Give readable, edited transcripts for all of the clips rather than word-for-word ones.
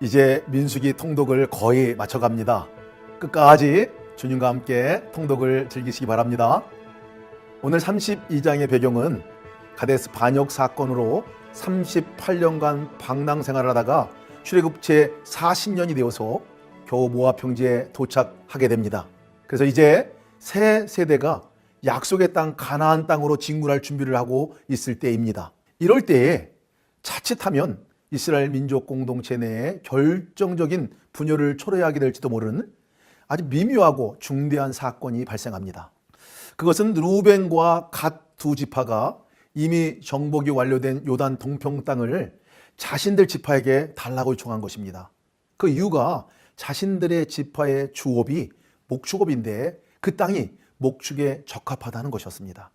이제 민수기 통독을 거의 마쳐갑니다. 끝까지 주님과 함께 통독을 즐기시기 바랍니다. 오늘 32장의 배경은 가데스 반역 사건으로 38년간 방랑 생활을 하다가 출애굽 제 40년이 되어서 겨우 모압 평지에 도착하게 됩니다. 그래서 이제 새 세대가 약속의 땅 가나안 땅으로 진군할 준비를 하고 있을 때입니다. 이럴 때에 자칫하면 이스라엘 민족 공동체 내에 결정적인 분열을 초래하게 될지도 모르는 아주 미묘하고 중대한 사건이 발생합니다. 그것은 루벤과 갓 두 지파가 이미 정복이 완료된 요단 동평 땅을 자신들 지파에게 달라고 요청한 것입니다. 그 이유가 자신들의 지파의 주업이 목축업인데 그 땅이 목축에 적합하다는 것이었습니다.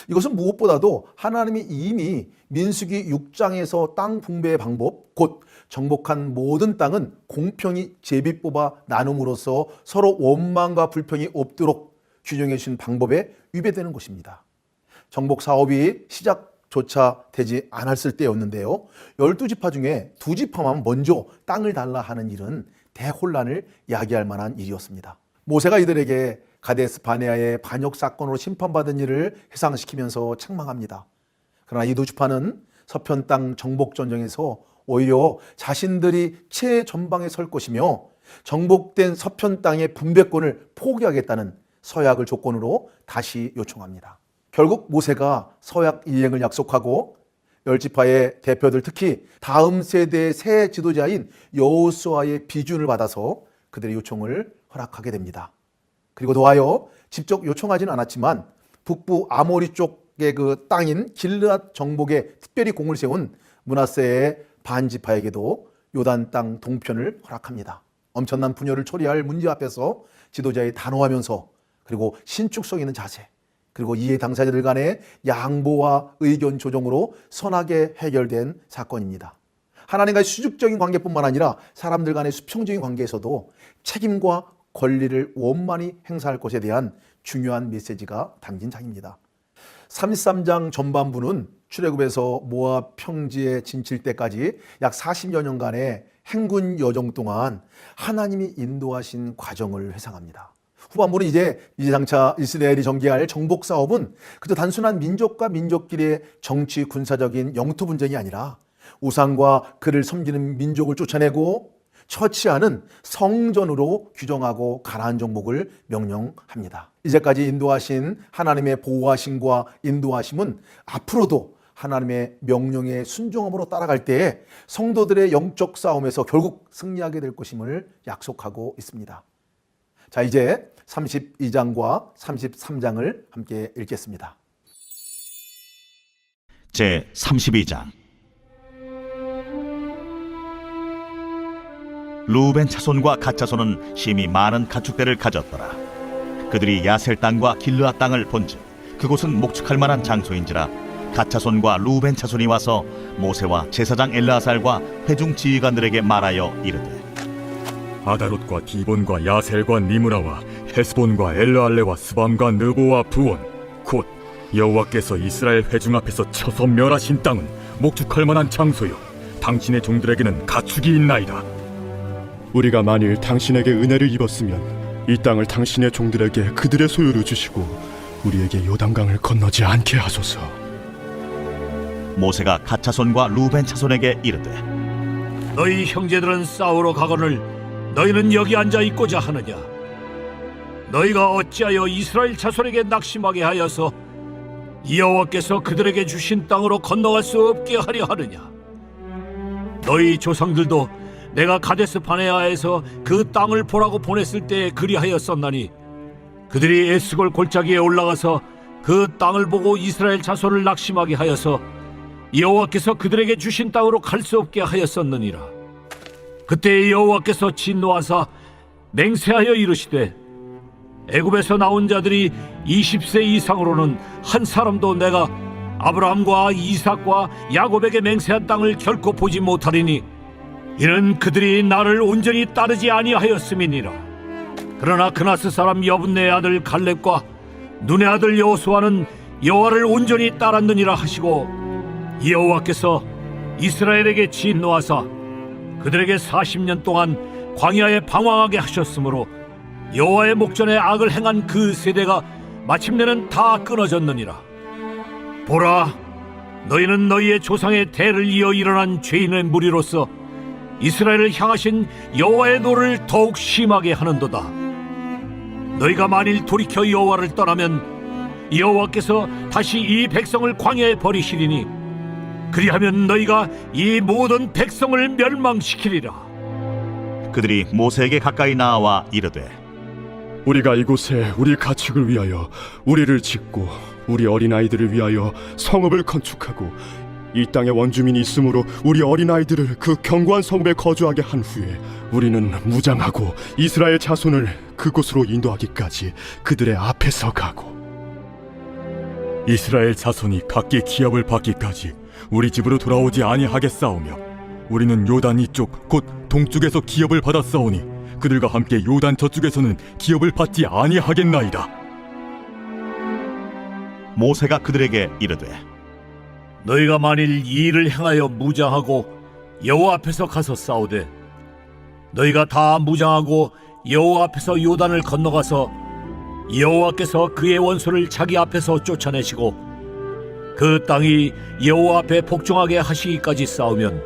이것은 무엇보다도 하나님이 이미 민수기 6장에서 땅 분배의 방법, 곧 정복한 모든 땅은 공평히 제비 뽑아 나눔으로써 서로 원망과 불평이 없도록 규정해 주신 방법에 위배되는 것입니다. 정복 사업이 시작조차 되지 않았을 때였는데요. 12지파 중에 2지파만 먼저 땅을 달라 하는 일은 대혼란을 야기할 만한 일이었습니다. 모세가 이들에게 가데스 바네아의 반역 사건으로 심판받은 일을 회상시키면서 책망합니다. 그러나 이 2지파는 서편 땅 정복 전쟁에서 오히려 자신들이 최전방에 설 것이며 정복된 서편 땅의 분배권을 포기하겠다는 서약을 조건으로 다시 요청합니다. 결국 모세가 서약 이행을 약속하고 10지파의 대표들, 특히 다음 세대의 새 지도자인 여호수아의 비준을 받아서 그들의 요청을 허락하게 됩니다. 그리고 더하여 직접 요청하지는 않았지만 북부 아모리 쪽의 그 땅인 길르앗 정복에 특별히 공을 세운 므낫세의 반지파에게도 요단 땅 동편을 허락합니다. 엄청난 분열을 초래할 문제 앞에서 지도자의 단호하면서 그리고 신축성 있는 자세, 그리고 이해 당사자들 간의 양보와 의견 조정으로 선하게 해결된 사건입니다. 하나님과의 수직적인 관계뿐만 아니라 사람들 간의 수평적인 관계에서도 책임과 권리를 원만히 행사할 것에 대한 중요한 메시지가 담긴 장입니다. 33장 전반부는 출애굽에서 모압 평지에 진칠 때까지 약 40여 년간의 행군 여정 동안 하나님이 인도하신 과정을 회상합니다. 후반부는 이제 장차 이스라엘이 전개할 정복 사업은 그저 단순한 민족과 민족끼리의 정치 군사적인 영토 분쟁이 아니라 우상과 그를 섬기는 민족을 쫓아내고 처치하는 성전으로 규정하고 가나안 정복을 명령합니다. 이제까지 인도하신 하나님의 보호하심과 인도하심은 앞으로도 하나님의 명령에 순종함으로 따라갈 때에 성도들의 영적 싸움에서 결국 승리하게 될 것임을 약속하고 있습니다. 자, 이제 32장과 33장을 함께 읽겠습니다. 제 32장. 루벤 차손과 갓 차손은 심히 많은 가축대를 가졌더라. 그들이 야셀 땅과 길르앗 땅을 본즉 그곳은 목축할 만한 장소인지라 갓 차손과 루벤 차손이 와서 모세와 제사장 엘르아살과 회중 지휘관들에게 말하여 이르되 아다롯과 디본과 야셀과 니므라와 헤스본과 엘르알레와 스밤과 느보와 부온 곧 여호와께서 이스라엘 회중 앞에서 쳐서 멸하신 땅은 목축할 만한 장소요 당신의 종들에게는 가축이 있나이다. 우리가 만일 당신에게 은혜를 입었으면 이 땅을 당신의 종들에게 그들의 소유로 주시고 우리에게 요단강을 건너지 않게 하소서. 모세가 갓 차손과 루벤 차손에게 이르되 너희 형제들은 싸우러 가거늘 너희는 여기 앉아 있고자 하느냐? 너희가 어찌하여 이스라엘 자손에게 낙심하게 하여서 여호와께서 그들에게 주신 땅으로 건너갈 수 없게 하려 하느냐? 너희 조상들도 내가 가데스 바네아에서 그 땅을 보라고 보냈을 때 그리하였었나니 그들이 에스골 골짜기에 올라가서 그 땅을 보고 이스라엘 자손을 낙심하게 하여서 여호와께서 그들에게 주신 땅으로 갈 수 없게 하였었느니라. 그때 여호와께서 진노하사 맹세하여 이르시되 애굽에서 나온 자들이 20세 이상으로는 한 사람도 내가 아브라함과 이삭과 야곱에게 맹세한 땅을 결코 보지 못하리니 이는 그들이 나를 온전히 따르지 아니하였음이니라. 그러나 그나스 사람 여분네의 아들 갈렙과 눈의 아들 여호수아는 여호와를 온전히 따랐느니라 하시고 여호와께서 이스라엘에게 진노하사 그들에게 40년 동안 광야에 방황하게 하셨으므로 여호와의 목전에 악을 행한 그 세대가 마침내는 다 끊어졌느니라. 보라, 너희는 너희의 조상의 대를 이어 일어난 죄인의 무리로서 이스라엘을 향하신 여호와의 노를 더욱 심하게 하는도다. 너희가 만일 돌이켜 여호와를 떠나면 여호와께서 다시 이 백성을 광야에 버리시리니 그리하면 너희가 이 모든 백성을 멸망시키리라. 그들이 모세에게 가까이 나와 이르되 우리가 이곳에 우리 가축을 위하여 우리를 짓고 우리 어린아이들을 위하여 성읍을 건축하고 이 땅에 원주민이 있으므로 우리 어린아이들을 그 견고한 성읍에 거주하게 한 후에 우리는 무장하고 이스라엘 자손을 그곳으로 인도하기까지 그들의 앞에서 가고 이스라엘 자손이 각기 기업을 받기까지 우리 집으로 돌아오지 아니하겠사오며 우리는 요단 이쪽 곧 동쪽에서 기업을 받았사오니 그들과 함께 요단 저쪽에서는 기업을 받지 아니하겠나이다. 모세가 그들에게 이르되 너희가 만일 이 일을 행하여 무장하고 여호와 앞에서 가서 싸우되 너희가 다 무장하고 여호와 앞에서 요단을 건너가서 여호와께서 그의 원수를 자기 앞에서 쫓아내시고 그 땅이 여호와 앞에 복종하게 하시기까지 싸우면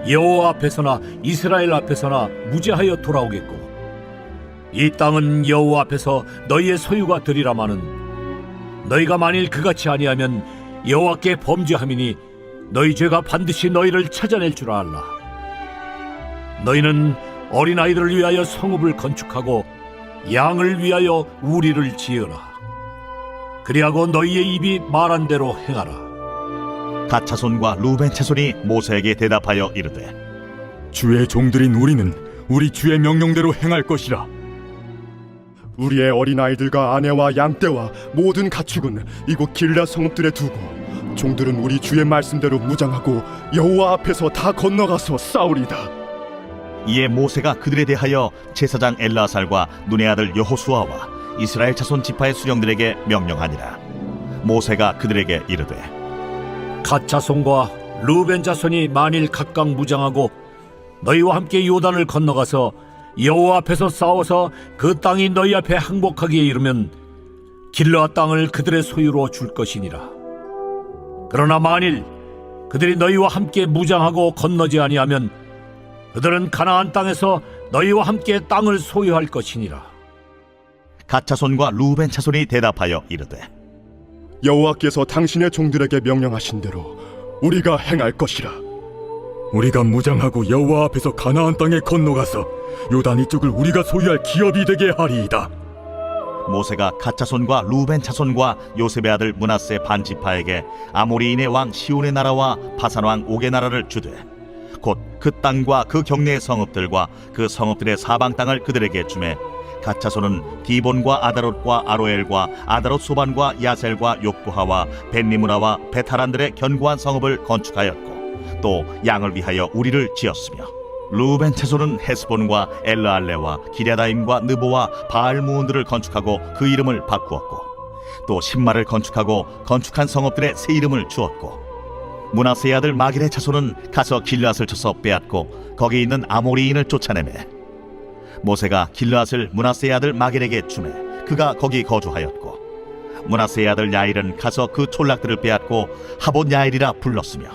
여호와 앞에서나 이스라엘 앞에서나 무죄하여 돌아오겠고 이 땅은 여호와 앞에서 너희의 소유가 되리라마는 너희가 만일 그같이 아니하면 여호와께 범죄함이니 너희 죄가 반드시 너희를 찾아낼 줄 알라. 너희는 어린아이들을 위하여 성읍을 건축하고 양을 위하여 우리를 지으라. 그리하고 너희의 입이 말한 대로 행하라. 갓 자손과 루벤 자손이 모세에게 대답하여 이르되 주의 종들인 우리는 우리 주의 명령대로 행할 것이라. 우리의 어린아이들과 아내와 양떼와 모든 가축은 이곳 길라 성읍들에 두고 종들은 우리 주의 말씀대로 무장하고 여호와 앞에서 다 건너가서 싸우리다. 이에 모세가 그들에 대하여 제사장 엘라살과 눈의 아들 여호수아와 이스라엘 자손 지파의 수령들에게 명령하니라. 모세가 그들에게 이르되 갓 자손과 루벤 자손이 만일 각각 무장하고 너희와 함께 요단을 건너가서 여호와 앞에서 싸워서 그 땅이 너희 앞에 항복하기에 이르면 길르앗 땅을 그들의 소유로 줄 것이니라. 그러나 만일 그들이 너희와 함께 무장하고 건너지 아니하면 그들은 가나안 땅에서 너희와 함께 땅을 소유할 것이니라. 갓 자손과 루벤 자손이 대답하여 이르되 여호와께서 당신의 종들에게 명령하신 대로 우리가 행할 것이라. 우리가 무장하고 여호와 앞에서 가나안 땅에 건너가서 요단 이쪽을 우리가 소유할 기업이 되게 하리이다. 모세가 갓 자손과 루벤 자손과 요셉의 아들 므낫세 반 지파에게 아모리인의 왕 시온의 나라와 바산 왕 옥의 나라를 주되 곧 그 땅과 그 경내의 성읍들과 그 성읍들의 사방 땅을 그들에게 주매 갓 자손은 디본과 아다롯과 아로엘과 아다롯 소반과 야셀과 욕부하와 벤니무라와 베타란들의 견고한 성읍을 건축하였고 또 양을 위하여 우리를 지었으며 루벤 자손은 헤스본과 엘르알레와 기랴다임과 느보와 바알무온들을 건축하고 그 이름을 바꾸었고 또 신마를 건축하고 건축한 성읍들의 새 이름을 주었고 므낫세의 아들 마길의 자손은 가서 길르앗을 쳐서 빼앗고 거기 있는 아모리인을 쫓아내매 모세가 길르앗을 므낫세의 아들 마길에게 주매 그가 거기 거주하였고 므낫세의 아들 야일은 가서 그 촌락들을 빼앗고 하봇 야일이라 불렀으며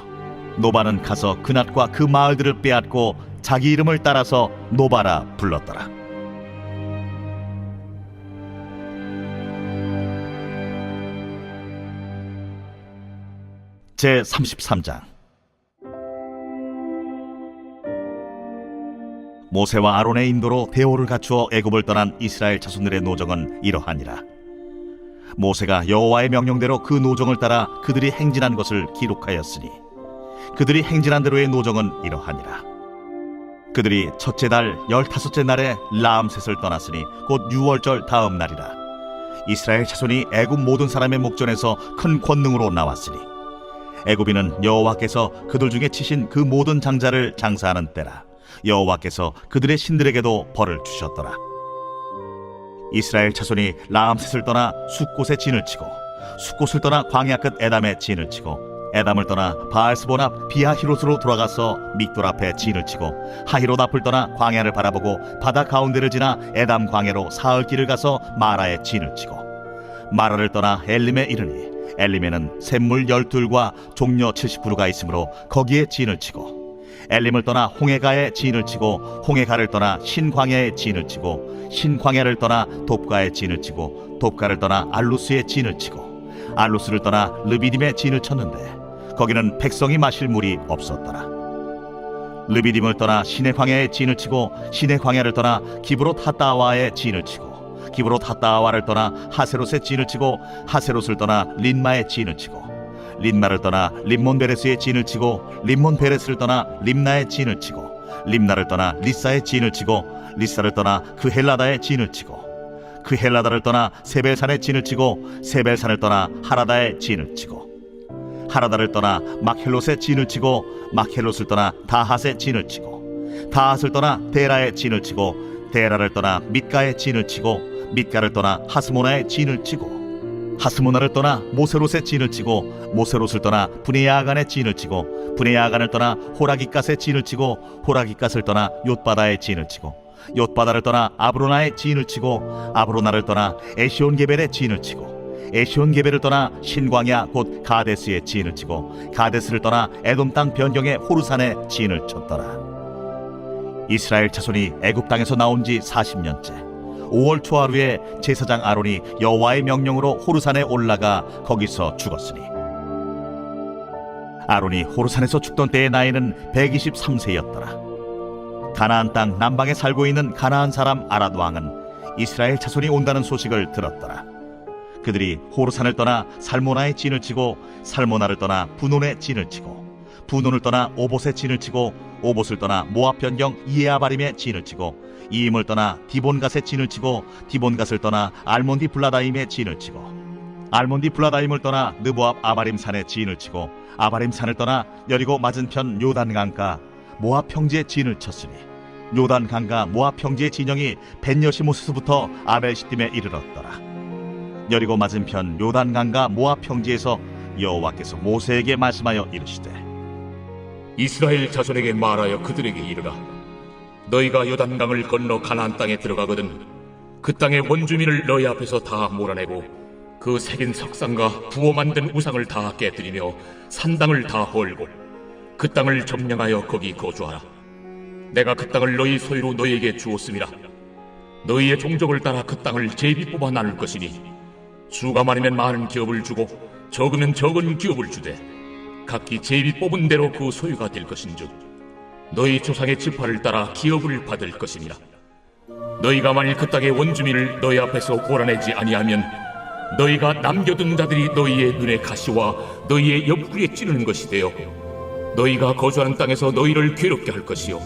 노바는 가서 그낫과 그 마을들을 빼앗고 자기 이름을 따라서 노바라 불렀더라. 제 33장. 모세와 아론의 인도로 대오를 갖추어 애굽을 떠난 이스라엘 자손들의 노정은 이러하니라. 모세가 여호와의 명령대로 그 노정을 따라 그들이 행진한 것을 기록하였으니 그들이 행진한 대로의 노정은 이러하니라. 그들이 첫째 달 15째 날에 라암셋을 떠났으니 곧 유월절 다음 날이라. 이스라엘 자손이 애굽 모든 사람의 목전에서 큰 권능으로 나왔으니 애굽인은 여호와께서 그들 중에 치신 그 모든 장자를 장사하는 때라. 여호와께서 그들의 신들에게도 벌을 주셨더라. 이스라엘 자손이 라암셋을 떠나 숫곳에 진을 치고 숫곳을 떠나 광야 끝 에담에 진을 치고 에담을 떠나 바알스본 앞 비하히롯으로 돌아가서 믹돌 앞에 진을 치고 하히롯 앞을 떠나 광야를 바라보고 바다 가운데를 지나 에담 광야로 사흘 길을 가서 마라에 진을 치고 마라를 떠나 엘림에 이르니 엘림에는 샘물 12과 종려 79루가 있으므로 거기에 진을 치고 엘림을 떠나 홍해가에 진을 치고 홍해가를 떠나 신광야에 진을 치고 신광야를 떠나 돕가에 진을 치고 돕가를 떠나 알루스에 진을 치고 알루스를 떠나 르비딤에 진을 쳤는데 거기는 백성이 마실 물이 없었더라. 르비딤을 떠나 시내 광야에 진을 치고 시내 광야를 떠나 기브롯 핫다와에 진을 치고 기브롯 핫다와를 떠나 하세롯에 진을 치고 하세롯을 떠나 린마에 진을 치고 린마를 떠나 림몬 베레스에 진을 치고 림몬 베레스를 떠나 림나에 진을 치고 림나를 떠나 리사에 진을 치고 리사를 떠나 그 헬라다에 진을 치고 그 헬라다를 떠나 세벨산에 진을 치고 세벨산을 떠나 하라다에 진을 치고 하라다를 떠나 막헬롯에 진을 치고 막헬롯을 떠나 다핫에 진을 치고 다핫을 떠나 데라에 진을 치고 데라를 떠나 밑가에 진을 치고 밑가를 떠나 하스모나에 진을 치고 하스모나를 떠나 모세롯에 진을 치고 모세롯을 떠나 브네야간에 진을 치고 브네야간을 떠나 호라기갓에 진을 치고 호라기갓을 떠나 욤바다에 진을 치고 욤바다를 떠나 아브로나에 진을 치고 아브로나를 떠나 에시온게벨에 진을 치고 에시온게벨을 떠나 신광야 곧 가데스에 진을 치고 가데스를 떠나 에돔 땅 변경의 호르산에 진을 쳤더라. 이스라엘 자손이 애굽 땅에서 나온 지 40년째 5월 초하루에 제사장 아론이 여호와의 명령으로 호르산에 올라가 거기서 죽었으니 아론이 호르산에서 죽던 때의 나이는 123세였더라. 가나안 땅 남방에 살고 있는 가나안 사람 아랏 왕은 이스라엘 자손이 온다는 소식을 들었더라. 그들이 호르산을 떠나 살모나에 진을 치고 살모나를 떠나 분온에 진을 치고 분온을 떠나 오봇에 진을 치고 오봇을 떠나 모압 변경 이에아바림에 진을 치고 이임을 떠나 디본갓에 진을 치고 디본갓을 떠나 알몬디 블라다임에 진을 치고 알몬디 블라다임을 떠나 느보압 아바림 산에 진을 치고 아바림 산을 떠나 여리고 맞은편 요단 강가 모압 평지에 진을 쳤으니 요단 강가 모압 평지의 진영이 벤여시모스부터 아벨시딤에 이르렀더라. 여리고 맞은편 요단 강가 모압 평지에서 여호와께서 모세에게 말씀하여 이르시되 이스라엘 자손에게 말하여 그들에게 이르라. 너희가 요단강을 건너 가나안 땅에 들어가거든 그 땅의 원주민을 너희 앞에서 다 몰아내고 그 새긴 석상과 부어 만든 우상을 다 깨뜨리며 산당을 다 헐고 그 땅을 점령하여 거기 거주하라. 내가 그 땅을 너희 소유로 너희에게 주었음이라. 너희의 종족을 따라 그 땅을 제비 뽑아 나눌 것이니 수가 많으면 많은 기업을 주고 적으면 적은 기업을 주되 각기 제비 뽑은 대로 그 소유가 될 것인즉 너희 조상의 지파를 따라 기업을 받을 것이니라. 너희가 만일 그 땅의 원주민을 너희 앞에서 몰아내지 아니하면 너희가 남겨둔 자들이 너희의 눈에 가시와 너희의 옆구리에 찌르는 것이 되어 너희가 거주하는 땅에서 너희를 괴롭게 할 것이요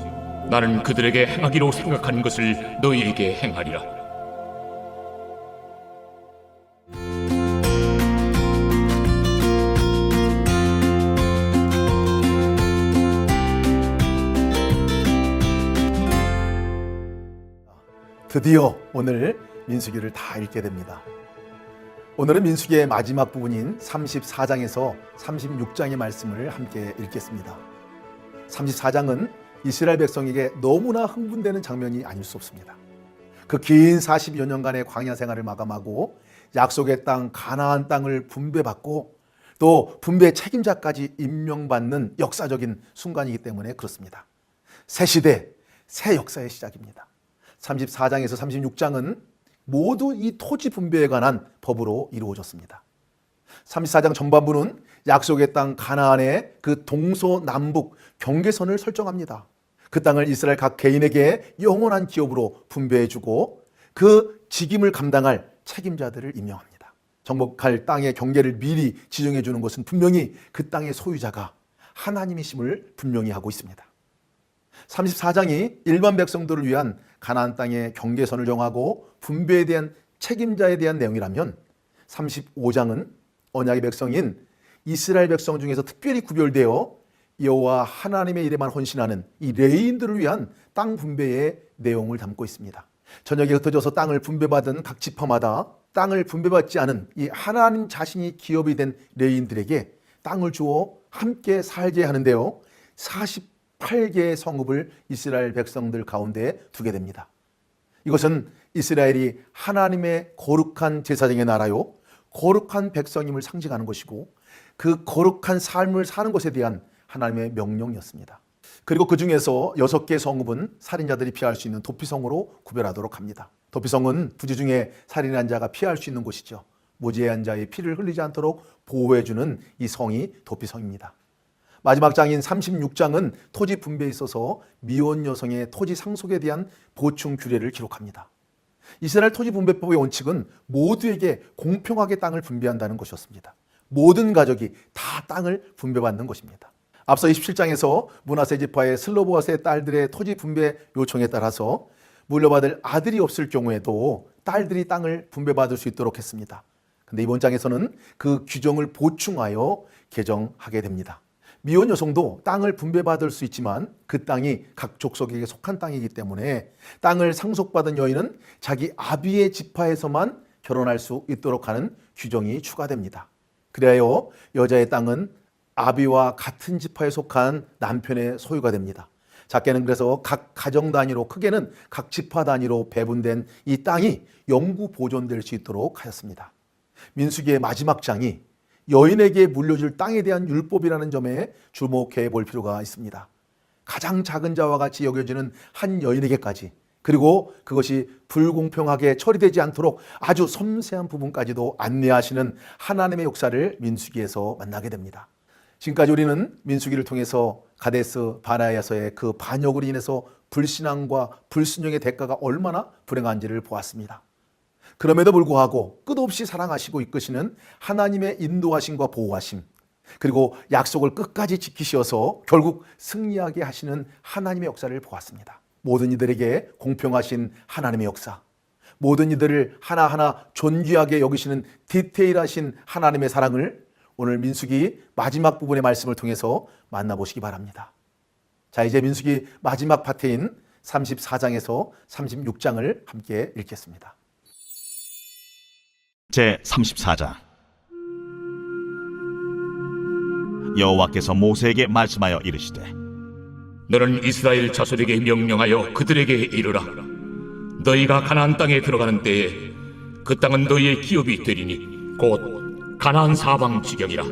나는 그들에게 행하기로 생각한 것을 너희에게 행하리라. 드디어 오늘 민수기를 다 읽게 됩니다. 오늘은 민수기의 마지막 부분인 34장에서 36장의 말씀을 함께 읽겠습니다. 34장은 이스라엘 백성에게 너무나 흥분되는 장면이 아닐 수 없습니다. 그 긴 40여 년간의 광야 생활을 마감하고 약속의 땅 가나안 땅을 분배받고 또 분배 책임자까지 임명받는 역사적인 순간이기 때문에 그렇습니다. 새 시대, 새 역사의 시작입니다. 34장에서 36장은 모두 이 토지 분배에 관한 법으로 이루어졌습니다. 34장 전반부는 약속의 땅 가나안의 그 동서남북 경계선을 설정합니다. 그 땅을 이스라엘 각 개인에게 영원한 기업으로 분배해주고 그 직임을 감당할 책임자들을 임명합니다. 정복할 땅의 경계를 미리 지정해주는 것은 분명히 그 땅의 소유자가 하나님이심을 분명히 하고 있습니다. 34장이 일반 백성들을 위한 가나안 땅의 경계선을 정하고 분배에 대한 책임자에 대한 내용이라면 35장은 언약의 백성인 이스라엘 백성 중에서 특별히 구별되어 여호와 하나님의 일에만 헌신하는 이 레위인들을 위한 땅 분배의 내용을 담고 있습니다. 전역에 흩어져서 땅을 분배받은 각 지파마다 땅을 분배받지 않은 이 하나님 자신이 기업이 된 레위인들에게 땅을 주어 함께 살게 하는데요. 48개의 성읍을 이스라엘 백성들 가운데 두게 됩니다. 이것은 이스라엘이 하나님의 거룩한 제사장의 나라요, 거룩한 백성임을 상징하는 것이고 그 거룩한 삶을 사는 것에 대한 하나님의 명령이었습니다. 그리고 그 중에서 6개의 성읍은 살인자들이 피할 수 있는 도피성으로 구별하도록 합니다. 도피성은 부지 중에 살인한 자가 피할 수 있는 곳이죠. 무죄한 자의 피를 흘리지 않도록 보호해주는 이 성이 도피성입니다. 마지막 장인 36장은 토지 분배에 있어서 미혼 여성의 토지 상속에 대한 보충 규례를 기록합니다. 이스라엘 토지 분배법의 원칙은 모두에게 공평하게 땅을 분배한다는 것이었습니다. 모든 가족이 다 땅을 분배받는 것입니다. 앞서 27장에서 므낫세 지파의 슬로보아스의 딸들의 토지 분배 요청에 따라서 물려받을 아들이 없을 경우에도 딸들이 땅을 분배받을 수 있도록 했습니다. 근데 이번 장에서는 그 규정을 보충하여 개정하게 됩니다. 미혼 여성도 땅을 분배받을 수 있지만 그 땅이 각 족속에게 속한 땅이기 때문에 땅을 상속받은 여인은 자기 아비의 지파에서만 결혼할 수 있도록 하는 규정이 추가됩니다. 그래야 여자의 땅은 아비와 같은 지파에 속한 남편의 소유가 됩니다. 작게는 그래서 각 가정 단위로, 크게는 각 지파 단위로 배분된 이 땅이 영구 보존될 수 있도록 하였습니다. 민수기의 마지막 장이 여인에게 물려줄 땅에 대한 율법이라는 점에 주목해 볼 필요가 있습니다. 가장 작은 자와 같이 여겨지는 한 여인에게까지, 그리고 그것이 불공평하게 처리되지 않도록 아주 섬세한 부분까지도 안내하시는 하나님의 역사를 민수기에서 만나게 됩니다. 지금까지 우리는 민수기를 통해서 가데스 바네아에서의 그 반역으로 인해서 불신앙과 불순종의 대가가 얼마나 불행한지를 보았습니다. 그럼에도 불구하고 끝없이 사랑하시고 이끄시는 하나님의 인도하심과 보호하심, 그리고 약속을 끝까지 지키셔서 결국 승리하게 하시는 하나님의 역사를 보았습니다. 모든 이들에게 공평하신 하나님의 역사, 모든 이들을 하나하나 존귀하게 여기시는 디테일하신 하나님의 사랑을 오늘 민수기 마지막 부분의 말씀을 통해서 만나보시기 바랍니다. 자, 이제 민수기 마지막 파트인 34장에서 36장을 함께 읽겠습니다. 제34장. 여호와께서 모세에게 말씀하여 이르시되, 너는 이스라엘 자손에게 명령하여 그들에게 이르라. 너희가 가나안 땅에 들어가는 때에 그 땅은 너희의 기업이 되리니 곧 가나안 사방 지경이라.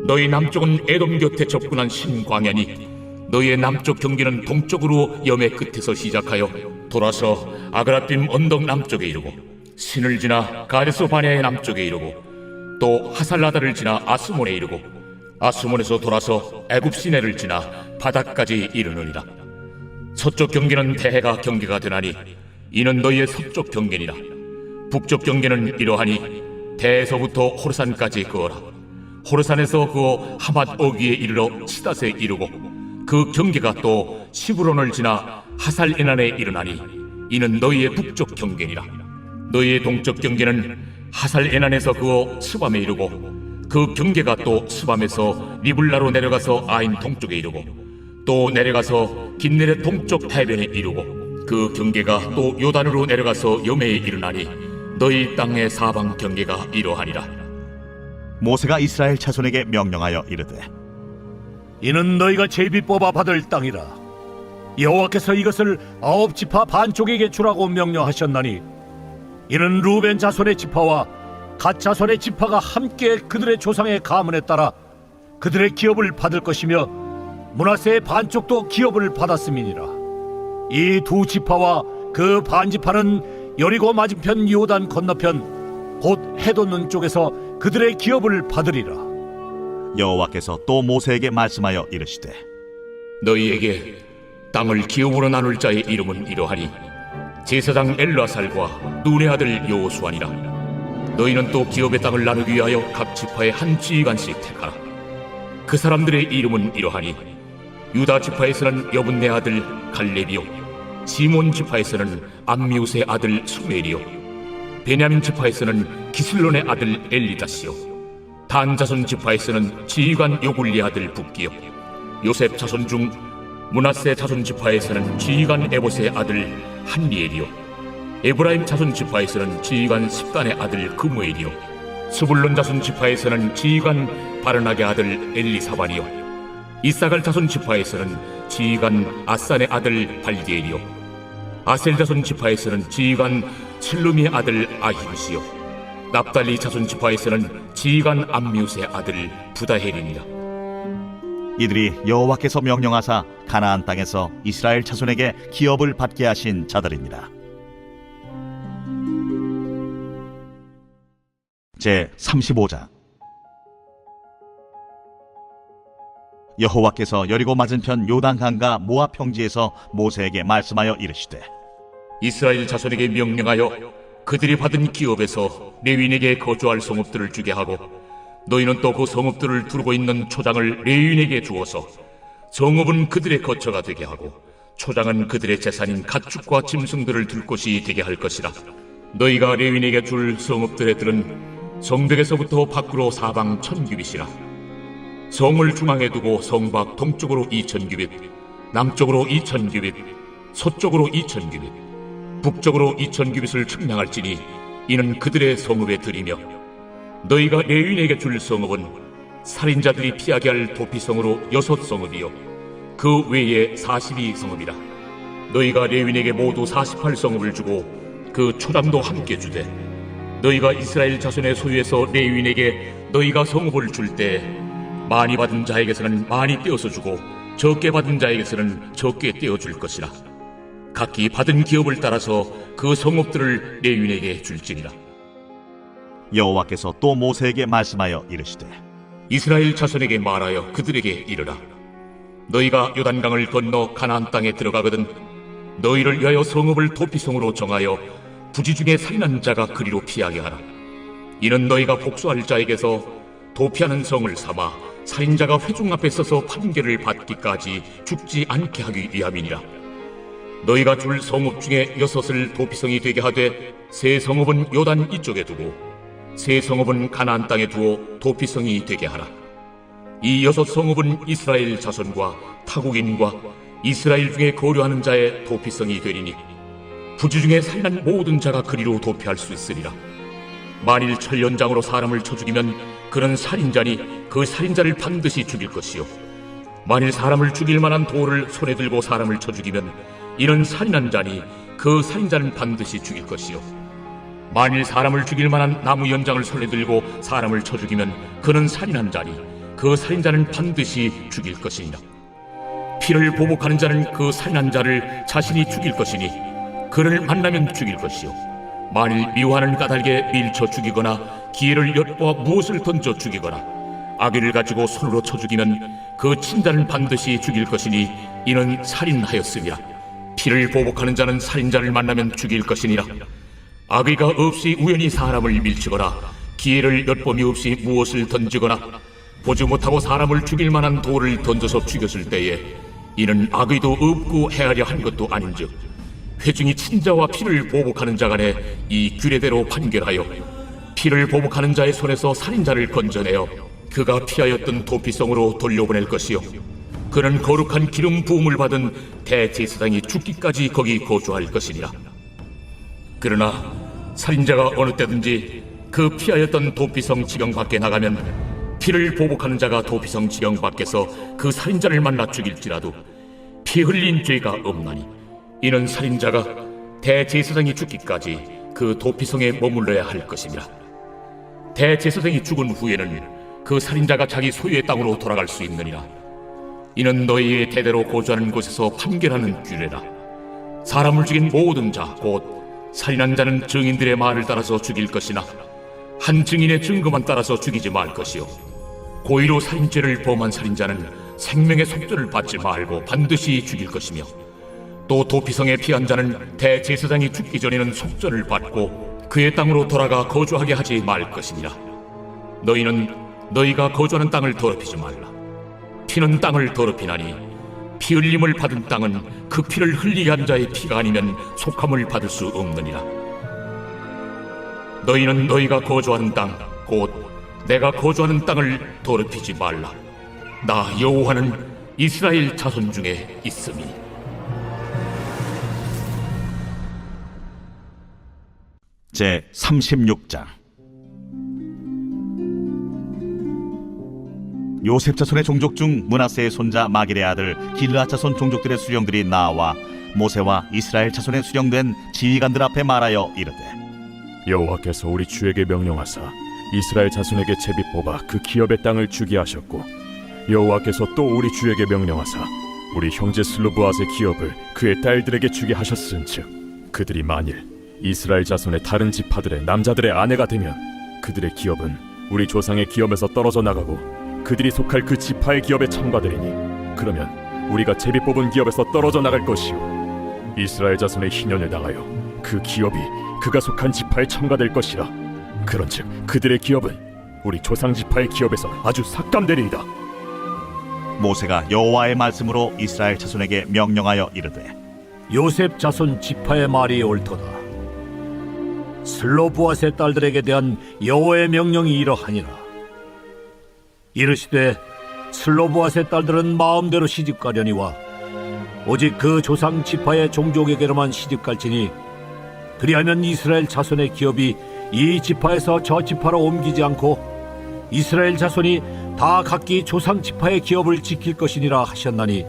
너희 남쪽은 에돔 곁에 접근한 신광야니 너희의 남쪽 경계는 동쪽으로 염해 끝에서 시작하여 돌아서 아그라빔 언덕 남쪽에 이르고 신을 지나 가데스 바네아의 남쪽에 이르고 또 하살라다를 지나 아스몬에 이르고 아스몬에서 돌아서 애굽 시내를 지나 바닥까지 이르느니라. 서쪽 경계는 대해가 경계가 되나니 이는 너희의 서쪽 경계니라. 북쪽 경계는 이러하니 대에서부터 호르산까지 그어라. 호르산에서 그어 하맛 어귀에 이르러 시닷에 이르고 그 경계가 또 시브론을 지나 하살에난에 이르나니 이는 너희의 북쪽 경계니라. 너희의 동쪽 경계는 하살에난에서 그어 스밤에 이르고 그 경계가 또 스밤에서 리블라로 내려가서 아인 동쪽에 이르고 또 내려가서 긴네렛 동쪽 해변에 이르고 그 경계가 또 요단으로 내려가서 염해에 이르나니 너희 땅의 사방 경계가 이러하니라. 모세가 이스라엘 자손에게 명령하여 이르되, 이는 너희가 제비 뽑아 받을 땅이라. 여호와께서 이것을 9지파 반쪽에게 주라고 명령하셨나니 이는 루벤 자손의 지파와 갓 자손의 지파가 함께 그들의 조상의 가문에 따라 그들의 기업을 받을 것이며 므낫세의 반쪽도 기업을 받았음이니라. 이 두 지파와 그 반지파는 여리고 맞은편 요단 건너편 곧 해돋는 쪽에서 그들의 기업을 받으리라. 여호와께서 또 모세에게 말씀하여 이르시되, 너희에게 땅을 기업으로 나눌 자의 이름은 이러하니 제사장 엘르아살과 눈의 아들 여호수아니라. 너희는 또 기업의 땅을 나누기 위하여 각 지파의 한 지휘관씩 택하라. 그 사람들의 이름은 이러하니 유다 지파에서는 여분네 아들 갈렙이요, 시몬 지파에서는 암미우스의 아들 수멜이요, 베냐민 지파에서는 기슬론의 아들 엘리다시요, 단 자손 지파에서는 지휘관 요굴리 아들 붓기요, 요셉 자손 중 므낫세 자손 지파에서는 지휘관 에봇의 아들 한리엘이요, 에브라임 자손 지파에서는 지휘관 십단의 아들 그무엘이요, 스불론 자손 지파에서는 지휘관 바르나게 아들 엘리사반이요 이사갈 자손 지파에서는 지휘관 아산의 아들 발디엘이요 아셀 자손 지파에서는 지휘관 칠루미의 아들 아힘시요 납달리 자손 지파에서는 지휘관 암미웃의 아들 부다헬이니라. 이들이 여호와께서 명령하사 가나안 땅에서 이스라엘 자손에게 기업을 받게 하신 자들입니다. 제 35장. 여호와께서 여리고 맞은편 요단강과 모압 평지에서 모세에게 말씀하여 이르시되 이스라엘 자손에게 명령하여 그들이 받은 기업에서 레위인에게 거주할 성읍들을 주게 하고 너희는 또 그 성읍들을 두르고 있는 초장을 레위인에게 주어서 성읍은 그들의 거처가 되게 하고 초장은 그들의 재산인 가축과 짐승들을 둘 곳이 되게 할 것이라. 너희가 레위인에게 줄 성읍들의 들은 성벽에서부터 밖으로 사방 1000규빗이라. 성을 중앙에 두고 성밖 동쪽으로 2000규빗, 남쪽으로 2000규빗, 서쪽으로 2000규빗, 북쪽으로 2000규빗을 측량할지니 이는 그들의 성읍에 들이며 너희가 레위인에게 줄 성읍은 살인자들이 피하게 할 도피성으로 6성읍이요 그 외에 42성읍이라. 너희가 레위인에게 모두 48성읍을 주고 그 초장도 함께 주되 너희가 이스라엘 자손의 소유에서 레위인에게 너희가 성읍을 줄 때 많이 받은 자에게서는 많이 떼어서 주고 적게 받은 자에게서는 적게 떼어줄 것이라. 각기 받은 기업을 따라서 그 성읍들을 레위인에게 줄지니라. 여호와께서 또 모세에게 말씀하여 이르시되 이스라엘 자손에게 말하여 그들에게 이르라. 너희가 요단강을 건너 가나안 땅에 들어가거든 너희를 위하여 성읍을 도피성으로 정하여 부지 중에 살인한 자가 그리로 피하게 하라. 이는 너희가 복수할 자에게서 도피하는 성을 삼아 살인자가 회중 앞에 서서 판결을 받기까지 죽지 않게 하기 위함이니라. 너희가 줄 성읍 중에 6을 도피성이 되게 하되 세 성읍은 요단 이쪽에 두고 세 성읍은 가나안 땅에 두어 도피성이 되게 하라. 이 6성읍은 이스라엘 자손과 타국인과 이스라엘 중에 거류하는 자의 도피성이 되리니 부지 중에 살인한 모든 자가 그리로 도피할 수 있으리라. 만일 철연장으로 사람을 쳐 죽이면 그는 살인자니 그 살인자를 반드시 죽일 것이요 만일 사람을 죽일 만한 돌을 손에 들고 사람을 쳐 죽이면 이는 살인한 자니 그 살인자는 반드시 죽일 것이요 만일 사람을 죽일 만한 나무 연장을 손에 들고 사람을 쳐 죽이면 그는 살인한 자니 그 살인자는 반드시 죽일 것이니라. 피를 보복하는 자는 그 살인한 자를 자신이 죽일 것이니 그를 만나면 죽일 것이요 만일 미워하는 까닭에 밀쳐 죽이거나 기회를 엿보아 무엇을 던져 죽이거나 악의를 가지고 손으로 쳐 죽이면 그 친자는 반드시 죽일 것이니 이는 살인하였음이라. 피를 보복하는 자는 살인자를 만나면 죽일 것이니라. 악의가 없이 우연히 사람을 밀치거나 기회를 엿봄이 없이 무엇을 던지거나 보지 못하고 사람을 죽일 만한 돌을 던져서 죽였을 때에 이는 악의도 없고 헤아려 한 것도 아닌즉 회중이 친자와 피를 보복하는 자 간에 이 규례대로 판결하여 피를 보복하는 자의 손에서 살인자를 건져내어 그가 피하였던 도피성으로 돌려보낼 것이요 그는 거룩한 기름 부음을 받은 대제사장이 죽기까지 거기 거주할 것이니라. 그러나 살인자가 어느 때든지 그 피하였던 도피성 지경 밖에 나가면 피를 보복하는 자가 도피성 지경 밖에서 그 살인자를 만나 죽일지라도 피 흘린 죄가 없나니 이는 살인자가 대제사장이 죽기까지 그 도피성에 머물러야 할 것입니다. 대제사장이 죽은 후에는 그 살인자가 자기 소유의 땅으로 돌아갈 수 있느니라. 이는 너희의 대대로 거주하는 곳에서 판결하는 규례라. 사람을 죽인 모든 자 곧 살인한 자는 증인들의 말을 따라서 죽일 것이나 한 증인의 증거만 따라서 죽이지 말 것이요 고의로 살인죄를 범한 살인자는 생명의 속죄를 받지 말고 반드시 죽일 것이며 또 도피성에 피한 자는 대제사장이 죽기 전에는 속죄를 받고 그의 땅으로 돌아가 거주하게 하지 말 것이니라. 너희는 너희가 거주하는 땅을 더럽히지 말라. 피는 땅을 더럽히나니 피 흘림을 받은 땅은 그 피를 흘리게 한 자의 피가 아니면 속함을 받을 수 없느니라. 너희는 너희가 거주하는 땅 곧 내가 거주하는 땅을 더럽히지 말라. 나 여호와는 이스라엘 자손 중에 있음이. 제 36장. 요셉 자손의 종족 중 므낫세의 손자 마길의 아들 길르앗 자손 종족들의 수령들이 나와 모세와 이스라엘 자손의 수령된 지휘관들 앞에 말하여 이르되 여호와께서 우리 주에게 명령하사 이스라엘 자손에게 제비 뽑아 그 기업의 땅을 주게 하셨고 여호와께서 또 우리 주에게 명령하사 우리 형제 슬로브앗의 기업을 그의 딸들에게 주게 하셨은즉 그들이 만일 이스라엘 자손의 다른 지파들의 남자들의 아내가 되면 그들의 기업은 우리 조상의 기업에서 떨어져 나가고 그들이 속할 그 지파의 기업에 첨가되리니 그러면 우리가 제비 뽑은 기업에서 떨어져 나갈 것이요 이스라엘 자손의 희년을 당하여 그 기업이 그가 속한 지파에 첨가될 것이라. 그런즉 그들의 기업은 우리 조상 지파의 기업에서 아주 삭감되리이다. 모세가 여호와의 말씀으로 이스라엘 자손에게 명령하여 이르되 요셉 자손 지파의 말이 옳도다. 슬로브앗의 딸들에게 대한 여호와의 명령이 이러하니라. 이르시되 슬로브앗의 딸들은 마음대로 시집가려니와 오직 그 조상 지파의 종족에게로만 시집갈지니 그리하면 이스라엘 자손의 기업이 이 지파에서 저 지파로 옮기지 않고 이스라엘 자손이 다 각기 조상 지파의 기업을 지킬 것이니라 하셨나니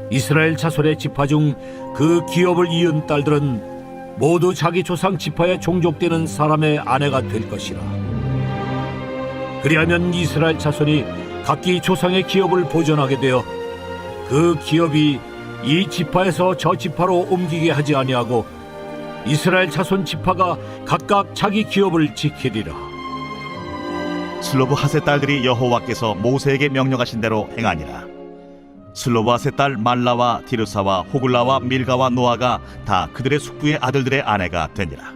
이스라엘 자손의 지파 중 그 기업을 이은 딸들은 모두 자기 조상 지파에 종족되는 사람의 아내가 될 것이라. 그리하면 이스라엘 자손이 각기 조상의 기업을 보존하게 되어 그 기업이 이 지파에서 저 지파로 옮기게 하지 아니하고 이스라엘 자손 지파가 각각 자기 기업을 지키리라. 슬로브핫의 딸들이 여호와께서 모세에게 명령하신 대로 행하니라. 슬로브핫의 딸 말라와 디르사와 호글라와 밀가와 노아가 다 그들의 숙부의 아들들의 아내가 되니라.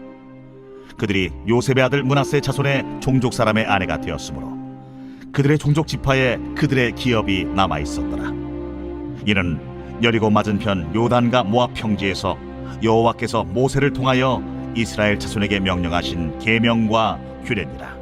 그들이 요셉의 아들 므낫세 자손의 종족 사람의 아내가 되었으므로 그들의 종족 지파에 그들의 기업이 남아 있었더라. 이는 여리고 맞은편 요단과 모압 평지에서 여호와께서 모세를 통하여 이스라엘 자손에게 명령하신 계명과 규례니라.